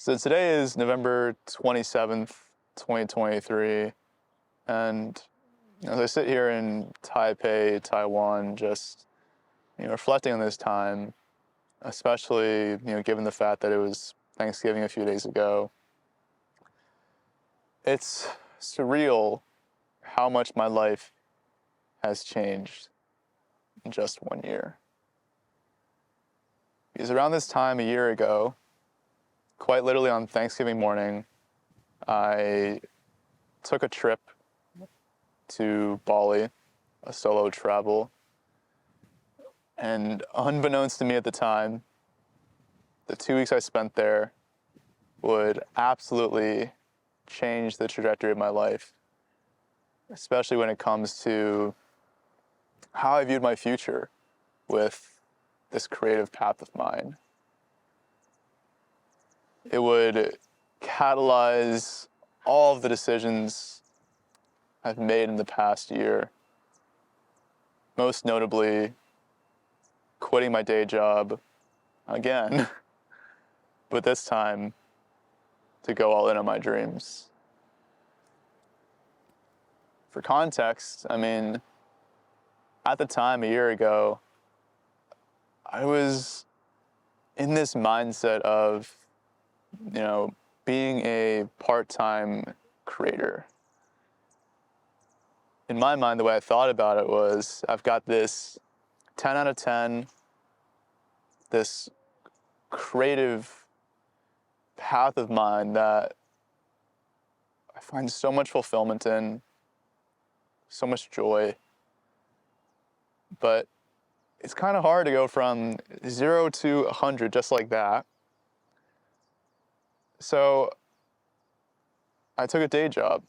So today is November 27th, 2023, and as I sit here in Taipei, Taiwan, just reflecting on this time, especially given the fact that it was Thanksgiving a few days ago, it's surreal how much my life has changed in just 1 year. Because around this time a year ago, quite literally on Thanksgiving morning, I took a trip to Bali, a solo travel, and unbeknownst to me at the time, the 2 weeks I spent there would absolutely change the trajectory of my life, especially when it comes to how I viewed my future with this creative path of mine. It would catalyze all of the decisions I've made in the past year, most notably quitting my day job again, but this time to go all in on my dreams. For context, at the time a year ago, I was in this mindset of, being a part-time creator. In my mind, the way I thought about it was, I've got this 10 out of 10, this creative path of mine that I find so much fulfillment in, so much joy, but it's kind of hard to go from 0 to 100 just like that. So I took a day job,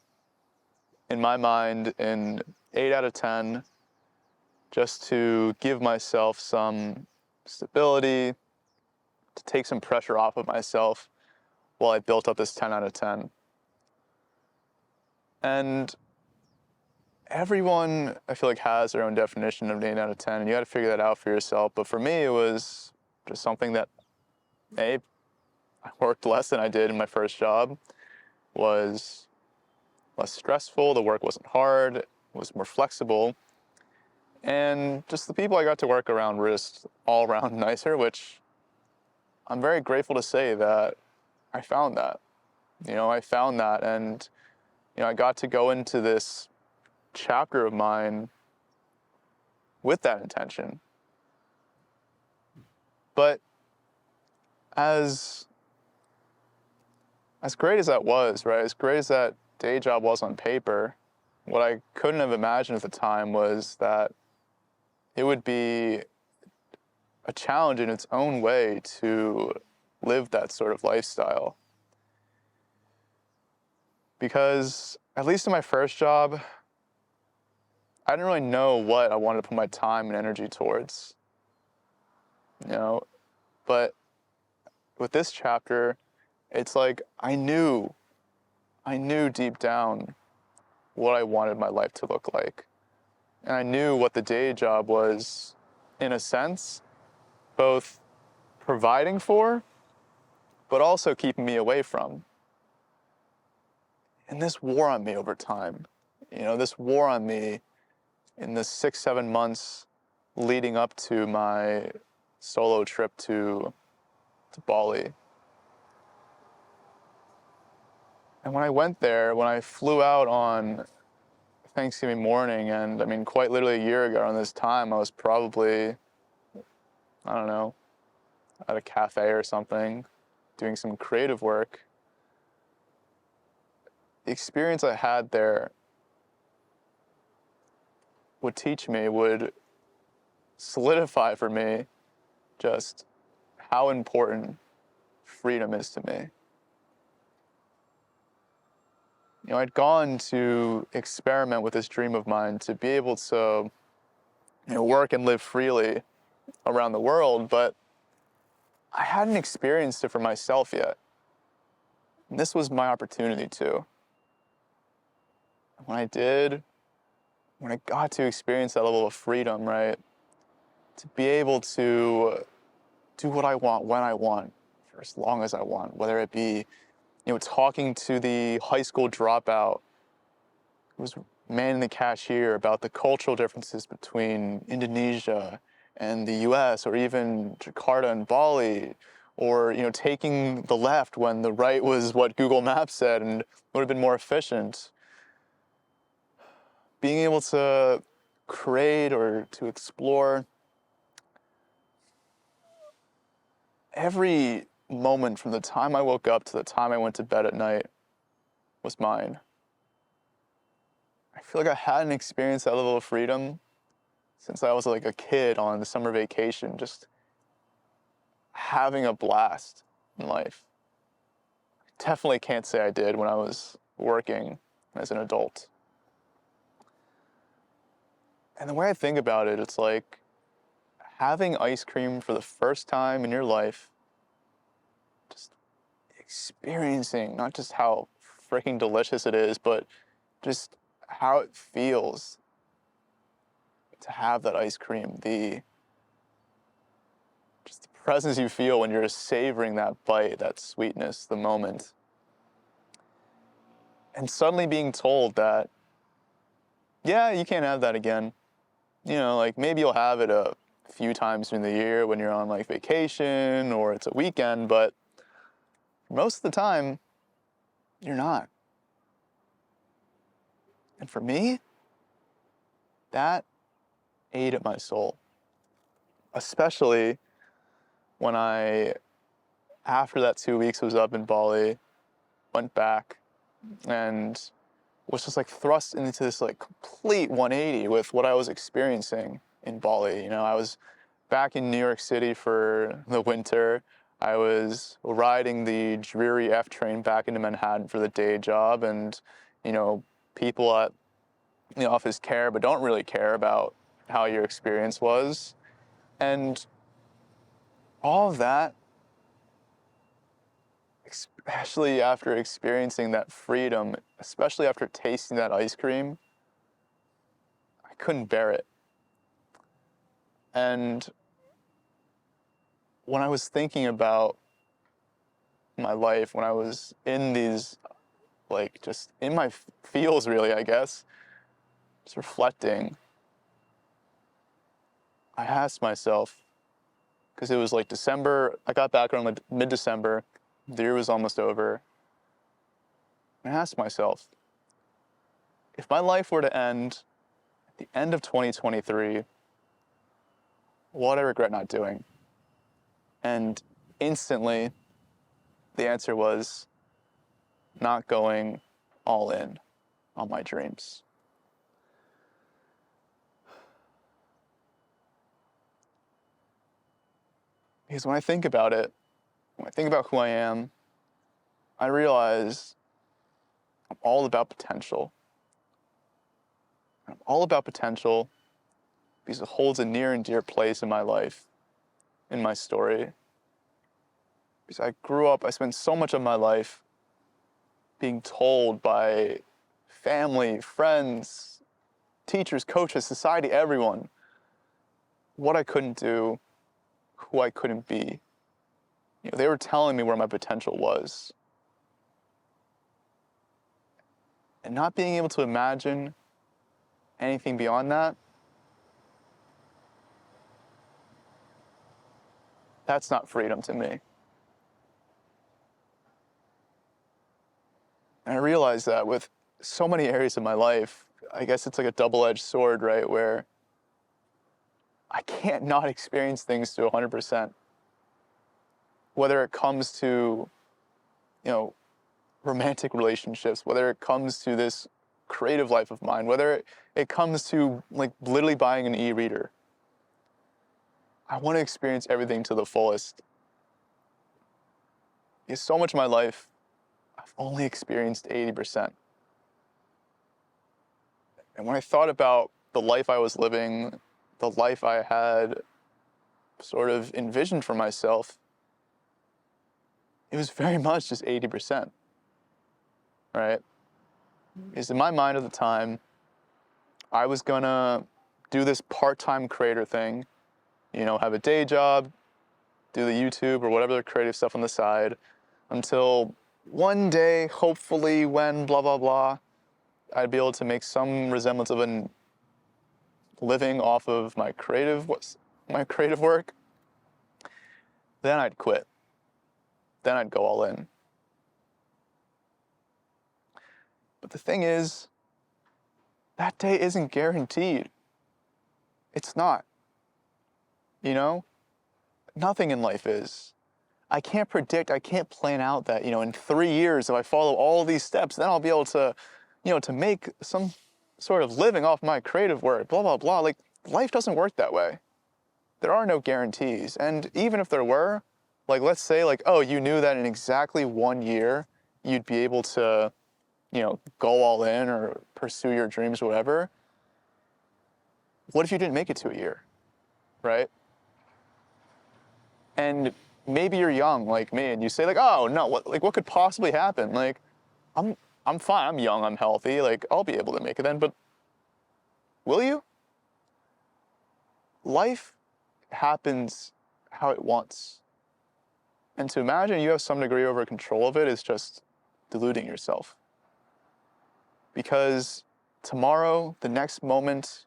in my mind, in 8 out of 10, just to give myself some stability, to take some pressure off of myself while I built up this 10 out of 10. And everyone, I feel like, has their own definition of an 8 out of 10, and you got to figure that out for yourself. But for me, it was just something that, I worked less than I did in my first job, was less stressful, the work wasn't hard, it was more flexible, and just the people I got to work around were just all around nicer, which I'm very grateful to say that I found that. And I got to go into this chapter of mine with that intention. But as great as that was, right, as great as that day job was on paper, what I couldn't have imagined at the time was that it would be a challenge in its own way to live that sort of lifestyle. Because, at least in my first job, I didn't really know what I wanted to put my time and energy towards. But with this chapter, it's like I knew deep down what I wanted my life to look like. And I knew what the day job was, in a sense, both providing for, but also keeping me away from. And this wore on me over time. This wore on me in the 6-7 months leading up to my solo trip to Bali. And when I went there, when I flew out on Thanksgiving morning, and quite literally a year ago around this time, I was probably, I don't know, at a cafe or something, doing some creative work. The experience I had there would solidify for me just how important freedom is to me. I'd gone to experiment with this dream of mine to be able to, work and live freely around the world, but I hadn't experienced it for myself yet. And this was my opportunity to. When I got to experience that level of freedom, right, to be able to do what I want, when I want, for as long as I want, whether it be, talking to the high school dropout who was manning the cashier about the cultural differences between Indonesia and the US, or even Jakarta and Bali, or, taking the left when the right was what Google Maps said and would have been more efficient. Being able to create or to explore every moment from the time I woke up to the time I went to bed at night was mine. I feel like I hadn't experienced that level of freedom since I was like a kid on the summer vacation, just having a blast in life. Definitely can't say I did when I was working as an adult. And the way I think about it, it's like having ice cream for the first time in your life, just experiencing not just how freaking delicious it is, but just how it feels to have that ice cream, the presence you feel when you're savoring that bite, that sweetness, the moment. And suddenly being told that, yeah, you can't have that again. Like maybe you'll have it a few times during the year when you're on like vacation or it's a weekend, but most of the time, you're not. And for me, that ate at my soul. Especially when after that 2 weeks was up in Bali, went back and was just like thrust into this like complete 180 with what I was experiencing in Bali. I was back in New York City for the winter. I was riding the dreary F train back into Manhattan for the day job, and people at the office care but don't really care about how your experience was. And all of that, especially after experiencing that freedom, especially after tasting that ice cream, I couldn't bear it. And when I was thinking about my life, when I was in these, like, just in my feels, really, I guess, just reflecting, I asked myself, because it was like December, I got back around like mid-December, the year was almost over, and I asked myself, if my life were to end at the end of 2023, what would I regret not doing? And instantly, the answer was not going all in on my dreams. Because when I think about it, when I think about who I am, I realize I'm all about potential. I'm all about potential because it holds a near and dear place in my life, in my story. Because I grew up, I spent so much of my life being told by family, friends, teachers, coaches, society, everyone, what I couldn't do, who I couldn't be. They were telling me where my potential was. And not being able to imagine anything beyond that, that's not freedom to me. And I realized that with so many areas of my life, I guess it's like a double-edged sword, right? Where I can't not experience things to 100%. Whether it comes to, romantic relationships, whether it comes to this creative life of mine, whether it comes to like literally buying an e-reader. I want to experience everything to the fullest. Because so much of my life, I've only experienced 80%. And when I thought about the life I was living, the life I had sort of envisioned for myself, it was very much just 80%, right? Because in my mind at the time, I was gonna do this part-time creator thing, have a day job, do the YouTube or whatever creative stuff on the side until one day, hopefully when blah, blah, blah, I'd be able to make some resemblance of a living off of my creative work. Then I'd quit. Then I'd go all in. But the thing is, that day isn't guaranteed. It's not. You know? Nothing in life is. I can't predict, I can't plan out that, in 3 years, if I follow all these steps, then I'll be able to, to make some sort of living off my creative work, blah, blah, blah. Like, life doesn't work that way. There are no guarantees. And even if there were, like, let's say, like, oh, you knew that in exactly 1 year, you'd be able to, go all in or pursue your dreams or whatever. What if you didn't make it to a year, right? And maybe you're young like me and you say like, oh no, what could possibly happen? Like, I'm fine, I'm young, I'm healthy, like I'll be able to make it then, but will you? Life happens how it wants. And to imagine you have some degree over control of it is just deluding yourself. Because tomorrow, the next moment,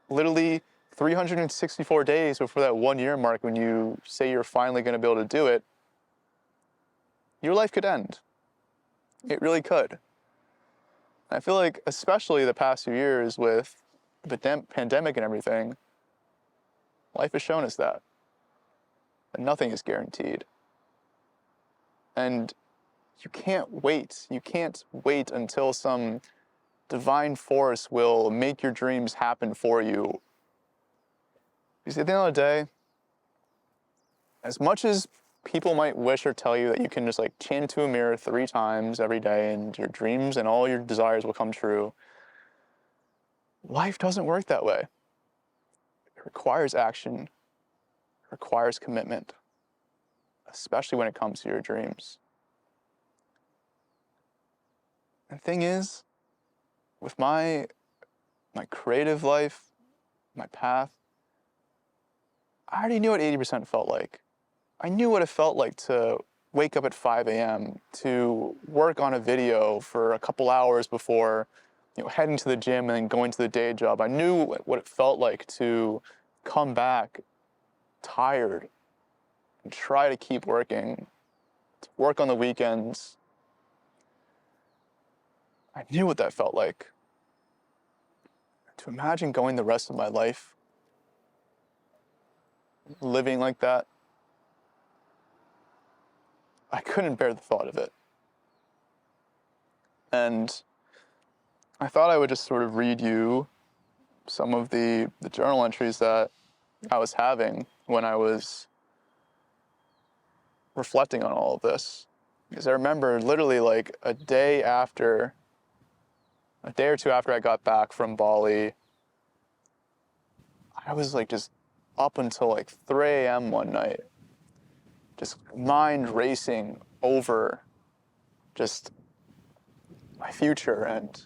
literally 364 days before that 1 year mark when you say you're finally going to be able to do it, your life could end. It really could. I feel like, especially the past few years with the pandemic and everything, life has shown us that nothing is guaranteed. And you can't wait. You can't wait until some divine force will make your dreams happen for you. Because at the end of the day, as much as people might wish or tell you that you can just like chant into a mirror 3 times every day and your dreams and all your desires will come true, life doesn't work that way. It requires action, it requires commitment, especially when it comes to your dreams. The thing is, with my creative life, my path, I already knew what 80% felt like. I knew what it felt like to wake up at 5 a.m., to work on a video for a couple hours before, heading to the gym and then going to the day job. I knew what it felt like to come back tired and try to keep working, to work on the weekends. I knew what that felt like. To imagine going the rest of my life living like that, I couldn't bear the thought of it. And I thought I would just sort of read you some of the journal entries that I was having when I was reflecting on all of this. Because I remember literally like a day or two after I got back from Bali, I was like just up until like 3 a.m. one night, just mind racing over just my future and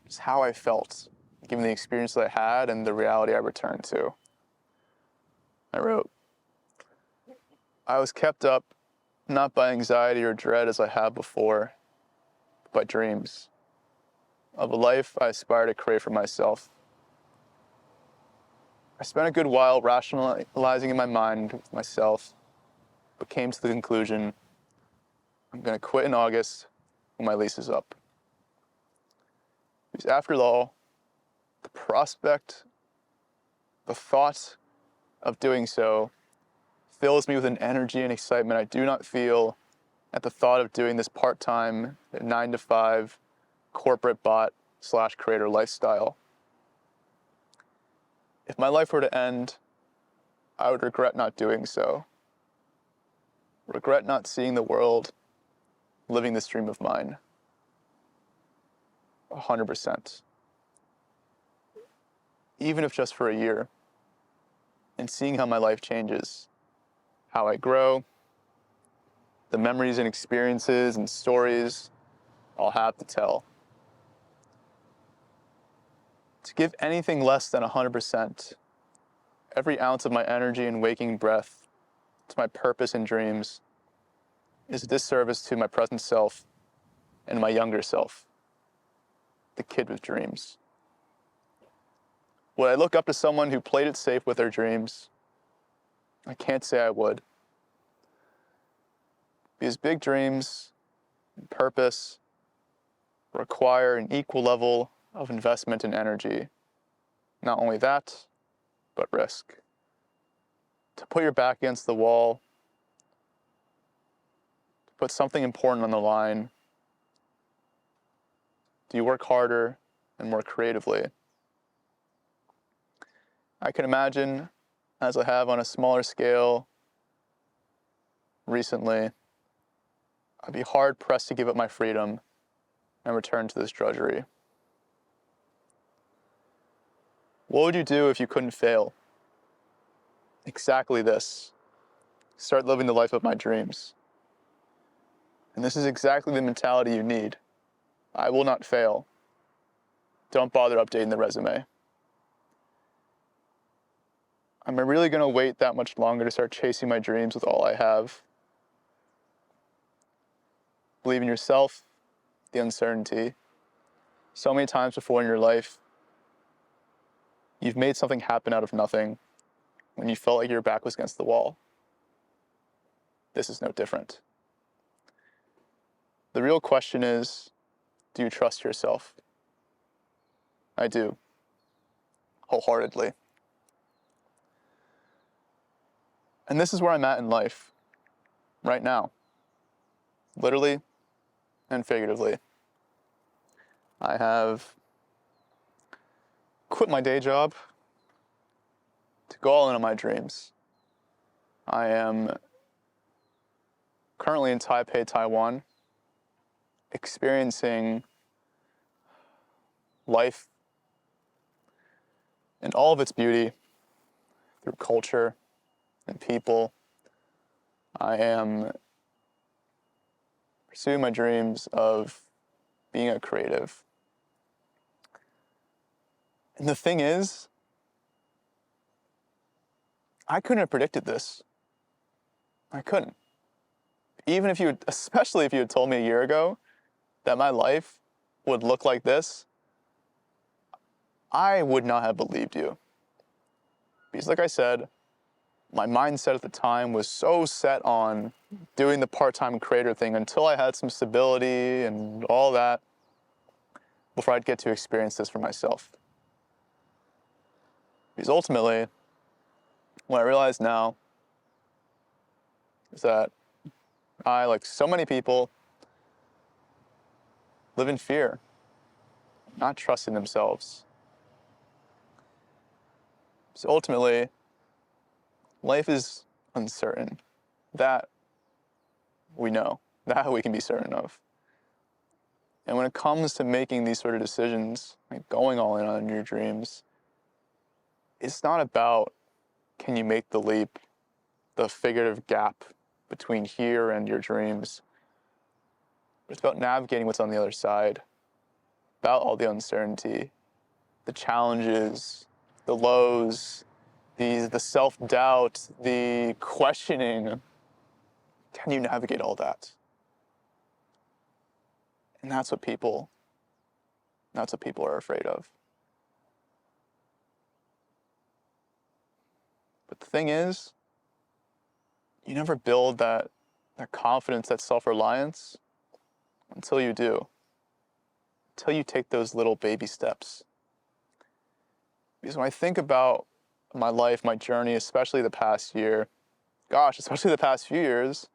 just how I felt, given the experience that I had and the reality I returned to. I wrote, I was kept up not by anxiety or dread as I had before, but by dreams of a life I aspire to create for myself. I spent a good while rationalizing in my mind with myself, but came to the conclusion, I'm going to quit in August when my lease is up. Because after all, the prospect, the thought of doing so fills me with an energy and excitement I do not feel at the thought of doing this part-time 9-to-5 corporate bot/creator lifestyle. If my life were to end, I would regret not doing so. Regret not seeing the world, living this dream of mine. 100%. Even if just for a year. And seeing how my life changes. How I grow. The memories and experiences and stories I'll have to tell. To give anything less than 100%, every ounce of my energy and waking breath, to my purpose in dreams is a disservice to my present self and my younger self, the kid with dreams. Would I look up to someone who played it safe with their dreams? I can't say I would. Because big dreams and purpose require an equal level of investment and energy. Not only that, but risk. To put your back against the wall, to put something important on the line, do you work harder and more creatively? I can imagine, as I have on a smaller scale recently, I'd be hard pressed to give up my freedom and return to this drudgery. What would you do if you couldn't fail? Exactly this. Start living the life of my dreams. And this is exactly the mentality you need. I will not fail. Don't bother updating the resume. Am I really going to wait that much longer to start chasing my dreams with all I have? Believe in yourself, the uncertainty. So many times before in your life, you've made something happen out of nothing when you felt like your back was against the wall. This is no different. The real question is, do you trust yourself? I do, wholeheartedly. And this is where I'm at in life, right now, literally and figuratively. I have quit my day job to go all in on my dreams. I am currently in Taipei, Taiwan, experiencing life in all of its beauty through culture and people. I am pursuing my dreams of being a creative. And the thing is, I couldn't have predicted this. I couldn't. Especially if you had told me a year ago that my life would look like this, I would not have believed you. Because like I said, my mindset at the time was so set on doing the part-time creator thing until I had some stability and all that before I'd get to experience this for myself. Because ultimately, what I realize now is that I, like so many people, live in fear, not trusting themselves. So ultimately, life is uncertain. That we know, that we can be certain of. And when it comes to making these sort of decisions, like going all in on your dreams, it's not about can you make the leap, the figurative gap between here and your dreams. It's about navigating what's on the other side, about all the uncertainty, the challenges, the lows, the self-doubt, the questioning. Can you navigate all that? And that's what people are afraid of. But the thing is, you never build that confidence, that self-reliance until you do. Until you take those little baby steps. Because when I think about my life, my journey, especially the past year, especially the past few years,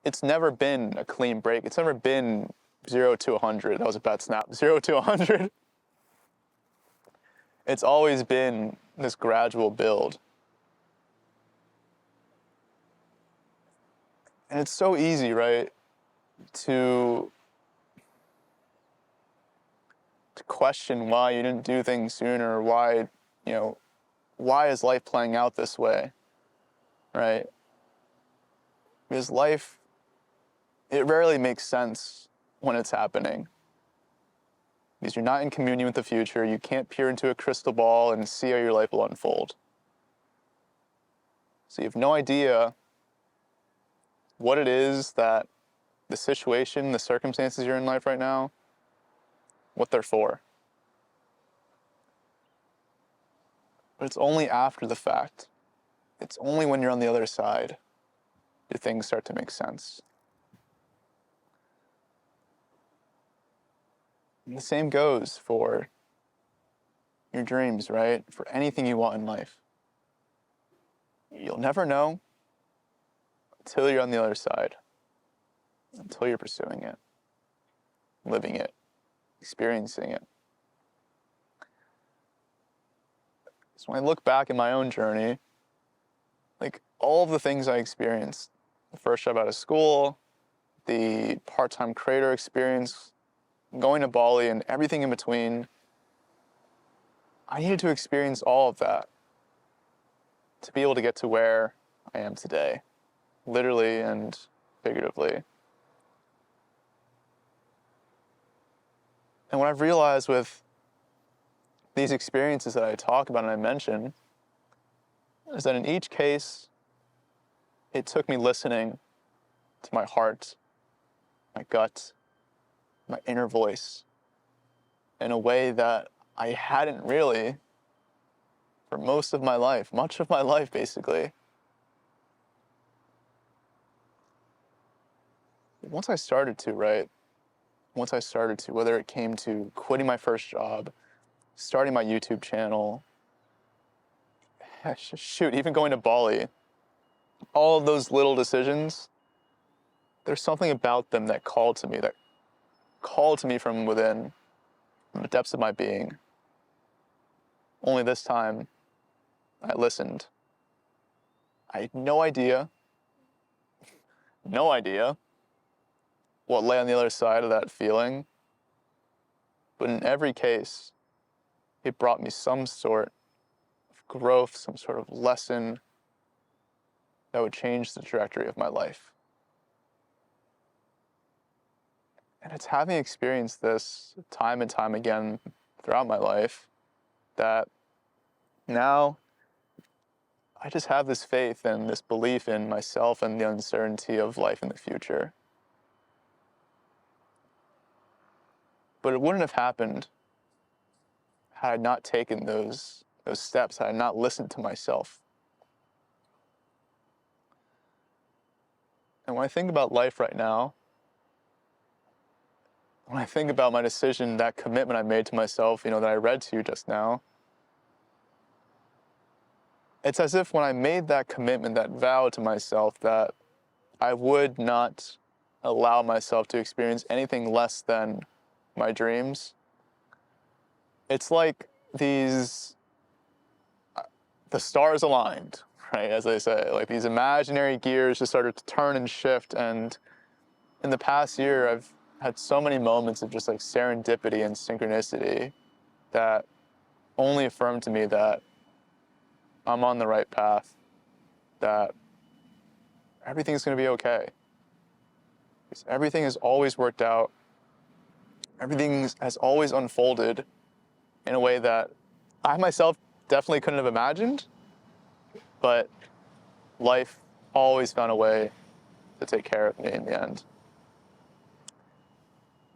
it's never been a clean break. It's never been 0 to 100. That was a bad snap. 0 to 100. It's always been this gradual build. And it's so easy, right, to question why you didn't do things sooner, why is life playing out this way, right? Because life, it rarely makes sense when it's happening. Because you're not in communion with the future, you can't peer into a crystal ball and see how your life will unfold. So you have no idea what it is that the situation, the circumstances you're in life right now, what they're for. But it's only after the fact. It's only when you're on the other side do things start to make sense. And the same goes for your dreams, right? For anything you want in life. You'll never know until you're on the other side, until you're pursuing it, living it, experiencing it. So when I look back at my own journey, like all of the things I experienced, the first job out of school, the part-time creator experience, going to Bali and everything in between, I needed to experience all of that to be able to get to where I am today, literally and figuratively. And what I've realized with these experiences that I talk about and I mention is that in each case, it took me listening to my heart, my gut, my inner voice in a way that I hadn't really for most of my life, much of my life basically. Once I started to, whether it came to quitting my first job, starting my YouTube channel, shoot, even going to Bali, all of those little decisions, there's something about them that called to me from within, from the depths of my being. Only this time, I listened. I had no idea what lay on the other side of that feeling, but in every case, it brought me some sort of growth, some sort of lesson that would change the trajectory of my life. And it's having experienced this time and time again throughout my life that now I just have this faith and this belief in myself and the uncertainty of life in the future. But it wouldn't have happened had I not taken those steps, had I not listened to myself. And when I think about life right now, when I think about my decision, that commitment I made to myself, that I read to you just now, it's as if when I made that commitment, that vow to myself that I would not allow myself to experience anything less than my dreams, it's like the stars aligned, right? As they say, like these imaginary gears just started to turn and shift. And in the past year, I've had so many moments of just like serendipity and synchronicity that only affirmed to me that I'm on the right path, that everything's going to be okay. Because everything has always worked out. Everything has always unfolded in a way that I myself definitely couldn't have imagined, but life always found a way to take care of me in the end.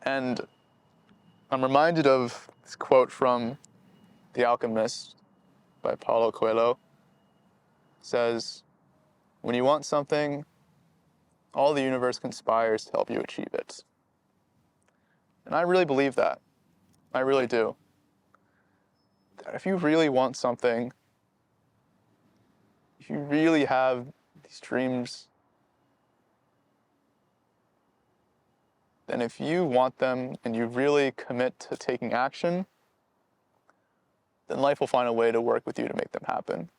And I'm reminded of this quote from The Alchemist by Paulo Coelho. It says, "When you want something, all the universe conspires to help you achieve it." And I really believe that. I really do. That if you really want something, if you really have these dreams, then if you want them and you really commit to taking action, then life will find a way to work with you to make them happen.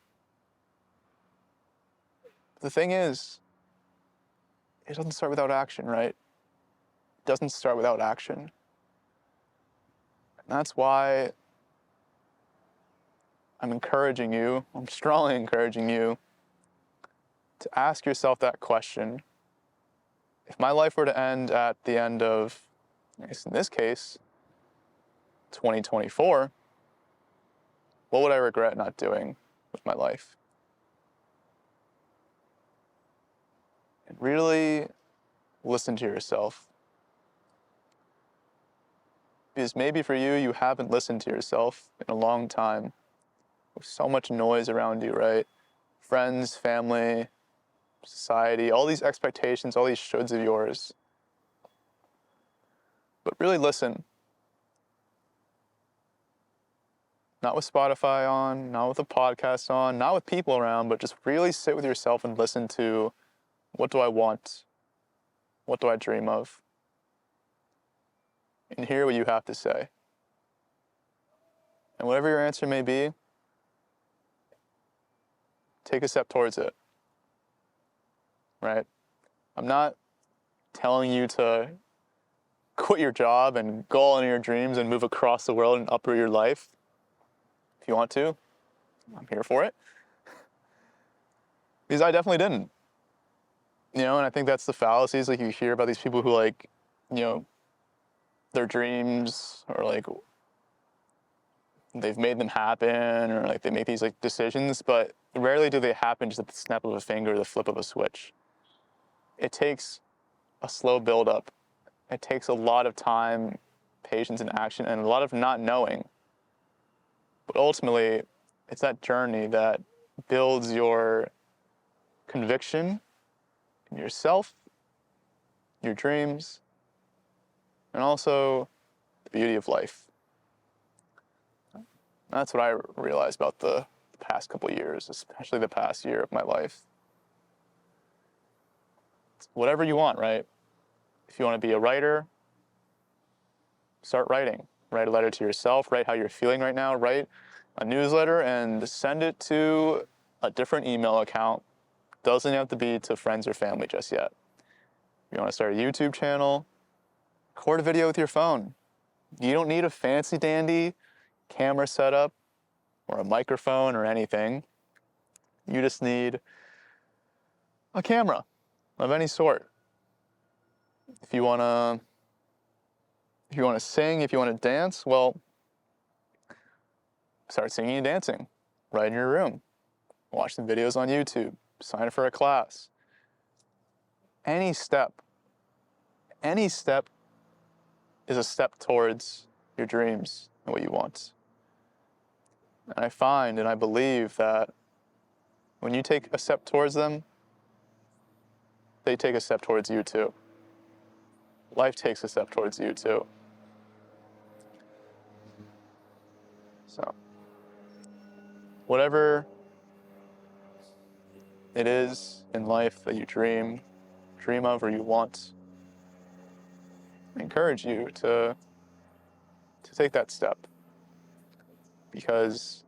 The thing is, it doesn't start without action, right? It doesn't start without action. And that's why I'm strongly encouraging you to ask yourself that question. If my life were to end at the end of, I guess in this case, 2024, what would I regret not doing with my life? and really listen to yourself. Because maybe for you, you haven't listened to yourself in a long time. With so much noise around you, right? Friends, family, society, all these expectations, all these shoulds of yours. But really listen. Not with Spotify on, not with a podcast on, not with people around, but just really sit with yourself and listen to, what do I want? What do I dream of? And hear what you have to say. And whatever your answer may be, take a step towards it, right? I'm not telling you to quit your job and go all in your dreams and move across the world and uproot your life. If you want to, I'm here for it. Because I definitely didn't. And I think that's the fallacies, like, you hear about these people who, like, their dreams, or like they've made them happen, or like they make these like decisions, but rarely do they happen just at the snap of a finger or the flip of a switch. It takes a slow build-up. It takes a lot of time, patience, and action, and a lot of not knowing. But ultimately, it's that journey that builds your conviction in yourself, your dreams, and also the beauty of life. That's what I realized about the past couple of years, especially the past year of my life. It's whatever you want, right? If you want to be a writer, start writing. Write a letter to yourself, write how you're feeling right now, write a newsletter and send it to a different email account. Doesn't have to be to friends or family just yet. If you want to start a YouTube channel, record a video with your phone. You don't need a fancy dandy camera setup or a microphone or anything. You just need a camera of any sort. If you want to sing, if you want to dance, well, start singing and dancing right in your room. Watch some videos on YouTube. Sign up for a class. Any step is a step towards your dreams and what you want. And I find and I believe that when you take a step towards them, they take a step towards you too. Life takes a step towards you too. So, whatever it is in life that you dream of or you want, I encourage you to take that step. Because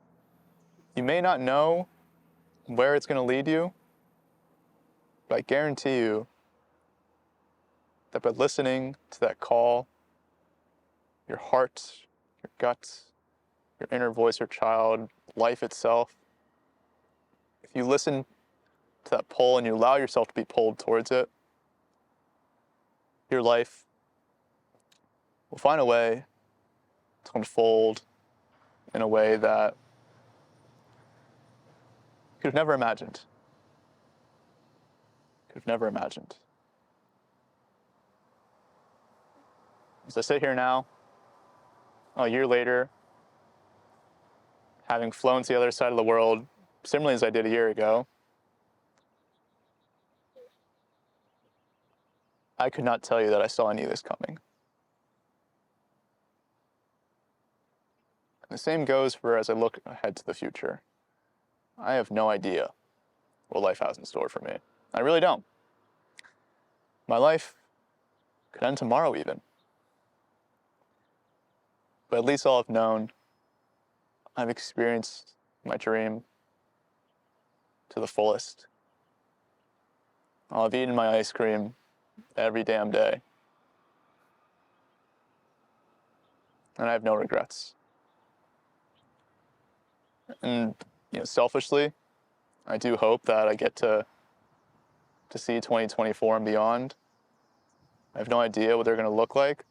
you may not know where it's going to lead you, but I guarantee you that by listening to that call, your heart, your gut, your inner voice, your child, life itself, if you listen to that pull and you allow yourself to be pulled towards it, your life will find a way to unfold in a way that you could have never imagined. As I sit here now, a year later, having flown to the other side of the world, similarly as I did a year ago, I could not tell you that I saw any of this coming. And the same goes for as I look ahead to the future. I have no idea what life has in store for me. I really don't. My life could end tomorrow even. But at least I'll have known I've experienced my dream to the fullest. I'll have eaten my ice cream every damn day. And I have no regrets. And selfishly, I do hope that I get to see 2024 and beyond. I have no idea what they're going to look like.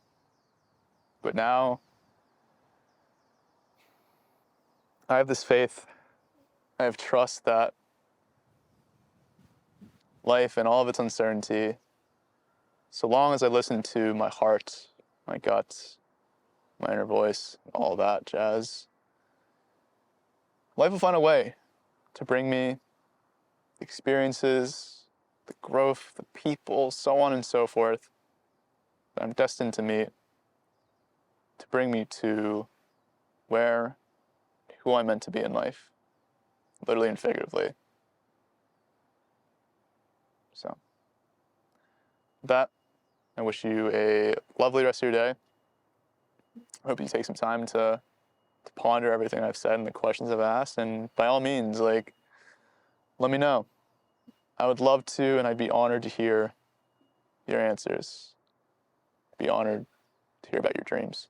But now, I have this faith, I have trust that life and all of its uncertainty, so long as I listen to my heart, my gut, my inner voice, all that jazz, life will find a way to bring me the experiences, the growth, the people, so on and so forth, that I'm destined to meet, to bring me to where, who I'm meant to be in life, literally and figuratively. So, with that, I wish you a lovely rest of your day. I hope you take some time to ponder everything I've said and the questions I've asked, and by all means, like, let me know. I would love to, and I'd be honored to hear your answers. Be honored to hear about your dreams.